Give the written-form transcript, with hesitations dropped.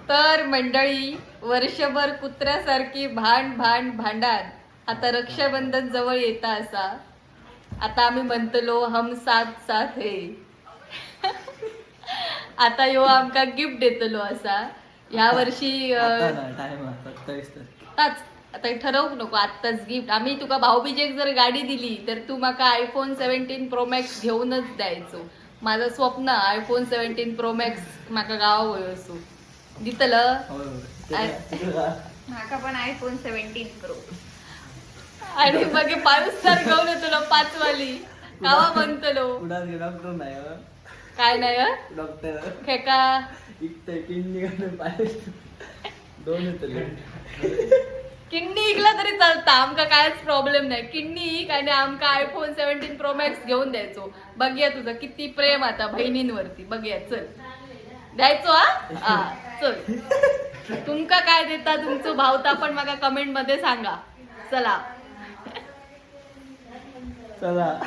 तर मंडळी वर्षभर कुत्र्यासारखी भांडण आता रक्षाबंधन जवळ येता असा. आता आम्ही म्हणतलो हम साथ साथ है. आता यो आमका गिफ्ट देतलो असा. या वर्षी आताच आता ठरवू नको आत्ताच गिफ्ट. आम्ही तुका भाऊबीजेक जर गाडी दिली तर तू माका आयफोन 17 प्रो मॅक्स घेऊनच द्यायचो. माझं स्वप्न आयफोन 17 प्रो मॅक्स माका गावा वयसो दितलं. माका पण आयफोन 17 प्रो आणि मग 5 स्टार घेऊन येतो 5 वाली कावा म्हणतलो. डॉक्टर नाही काय नाही डॉक्टर खेका दोन किडनी इकला तरी चालता. आमका कायच प्रॉब्लेम नाही. किडनी इक आणि आमका आयफोन 17 प्रो मॅक्स घेऊन द्यायचो. बघूया तुझं किती प्रेम आता बहिणींवरती. बघूया चल द्यायचो. हा चल तुमका काय देता तुमचं भावता पण मला कमेंट मध्ये सांगा. चला चला